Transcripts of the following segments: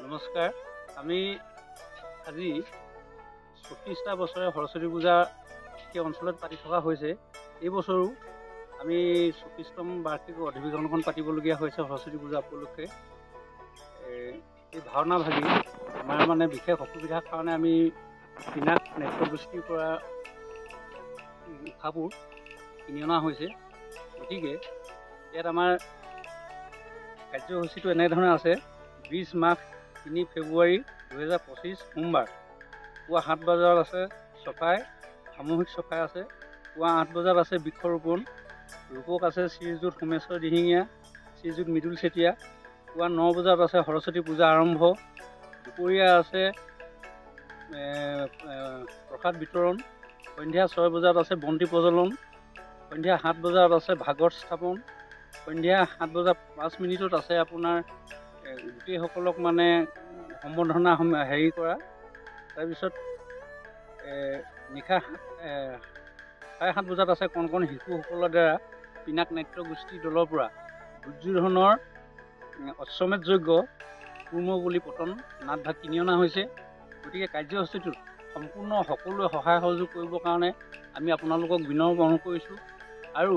নমস্কাৰ। আমি আজি ৩৬টা বছৰে সৰস্বতী পূজা সেই অঞ্চলত পাতি থকা হৈছে। এই বছৰো আমি ৩৬তম বাৰ্ষিক অধিৱেশনখন পাতিবলগীয়া হৈছে সৰস্বতী পূজা উপলক্ষে। এই ভাওনা ভাগি আমাৰ মানে বিশেষ অসুবিধাৰ কাৰণে আমি পিনাক নেত্ৰগোষ্ঠীৰ পৰা উশাবোৰ কিনি অনা হৈছে। গতিকে ইয়াত আমাৰ কাৰ্যসূচীটো এনেধৰণে আছে। 20 মাঘ 3 ফেব্ৰুৱাৰী 2025 সোমবাৰ পুৱা 7 বজাত আছে চফাই, সামূহিক চফাই আছে। পুৱা 8 বজাত আছে বৃক্ষৰোপণ। ৰূপক আছে শ্ৰীযুত সোমেশ্বৰ দিহিঙীয়া, শ্ৰীযুত মৃদুল চেতিয়া। পুৱা 9 বজাত আছে সৰস্বতী পূজা আৰম্ভ। দুপৰীয়া আছে প্ৰসাদ বিতৰণ। সন্ধিয়া 6 বজাত আছে বন্তি প্ৰজ্বলন। সন্ধিয়া 7 বজাত আছে ভাগৱত স্থাপন। সন্ধিয়া 7 বজাত 5 মিনিটত আছে আপোনাৰ গোটেইসকলক মানে সম্বৰ্ধনা হেৰি কৰা। তাৰপিছত নিশা 7:30 বজাত আছে কণ কণ শিশুসকলৰ দ্বাৰা পিনাক নাট্যগোষ্ঠী দলৰ পৰা দুৰ্যোধনৰ অশ্বমেধ যজ্ঞ কুৰ্ম বুলি পতন নাটভাগ কিনি অনা হৈছে। গতিকে কাৰ্যসূচীটোত সম্পূৰ্ণ সকলোৱে সহায় সহযোগ কৰিবৰ কাৰণে আমি আপোনালোকক বিনম্ৰ অনুৰোধ কৰিছোঁ। আৰু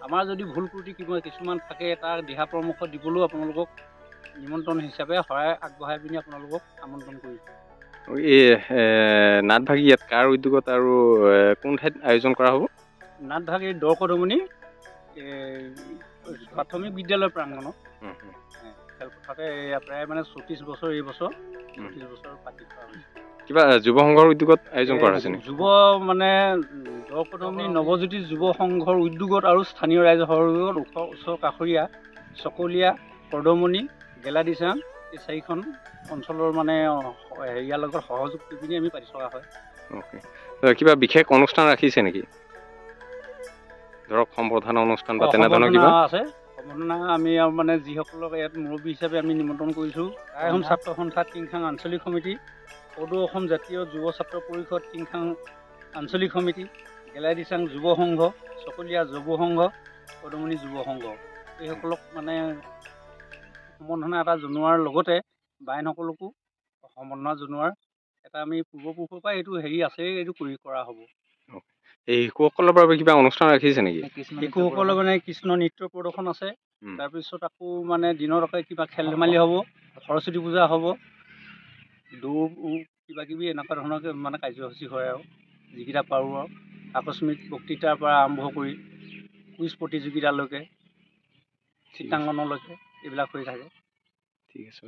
আমাৰ যদি ভুল ত্ৰুটি কিছুমান থাকে তাৰ দিহা পৰামৰ্শ দিবলৈও আপোনালোকক নিমন্ত্ৰণ হিচাপে শৰাই আগবঢ়াই পিনি আপোনালোকক আমন্ত্ৰণ কৰিছোঁ। এই নাটভাগি ইয়াত কাৰ উদ্যোগত আৰু কোন ঠাইত আয়োজন কৰা হ'ব? নাটভাগি দৰকদমনি প্ৰাথমিক বিদ্যালয় প্ৰাংগণত খেলপথাৰতে প্ৰায় মানে 34 বছৰ এই বছৰ 34 বছৰ পাতি থোৱা হৈছে। কিবা যুৱ সংঘৰ উদ্যোগত আয়োজন কৰা হৈছে নেকি? যুৱ মানে দৰকদমনি নৱজ্যোতি যুৱ সংঘৰ উদ্যোগত আৰু স্থানীয় ৰাইজৰ সহযোগত ওচৰ কাষৰীয়া চকলীয়া, কৰ্দমনি, গেলাদিচাং এই 4খন অঞ্চলৰ মানে ইয়াৰ লগত সহযোগ কৰি পিনি আমি পাতি থকা হয়। কিবা বিশেষ অনুষ্ঠান ৰাখিছে নেকি? ধৰক সম্বৰ্ধনা অনুষ্ঠান বা তেনেধৰণৰ কিবা আছে? সম্বৰ্ধনা আমি আৰু মানে যিসকলক ইয়াত মুৰব্বী হিচাপে আমি নিমন্ত্ৰণ কৰিছোঁ। আইহোম ছাত্ৰ সন্থা টিংখাং আঞ্চলিক সমিতি, সদৌ অসম জাতীয় যুৱ ছাত্ৰ পৰিষদ টিংখাং আঞ্চলিক সমিতি, গেলাদিচাং যুৱ সংঘ, চকলীয়া যুৱ সংঘ, কৰ্দমনি যুৱ সংঘ এইসকলক মানে সম্বৰ্ধনা এটা জনোৱাৰ লগতে বাইনসকলকো সম্বৰ্ধনা জনোৱাৰ এটা আমি পূৰ্বপুৰুষৰ পৰা এইটো হেৰি আছে, এইটো কৰা হ'ব। এই শিশুসকলৰ বাবে কিবা অনুষ্ঠান ৰাখিছে নেকি? শিশুসকলৰ মানে কৃষ্ণ নৃত্য প্ৰদৰ্শন আছে। তাৰপিছত আকৌ মানে দিনত কিবা খেল ধেমালি হ'ব, সৰস্বতী পূজা হ'ব, দৌৰ কিবা কিবি এনেকুৱা ধৰণৰ মানে কাৰ্যসূচী হয় আৰু যিকেইটা পাৰোঁ আৰু আকস্মিক বক্তৃতাৰ পৰা আৰম্ভ কৰি কুইজ প্ৰতিযোগিতালৈকে চিত্ৰাংকনলৈকে এইবিলাক হৈ থাকে। ঠিক আছে।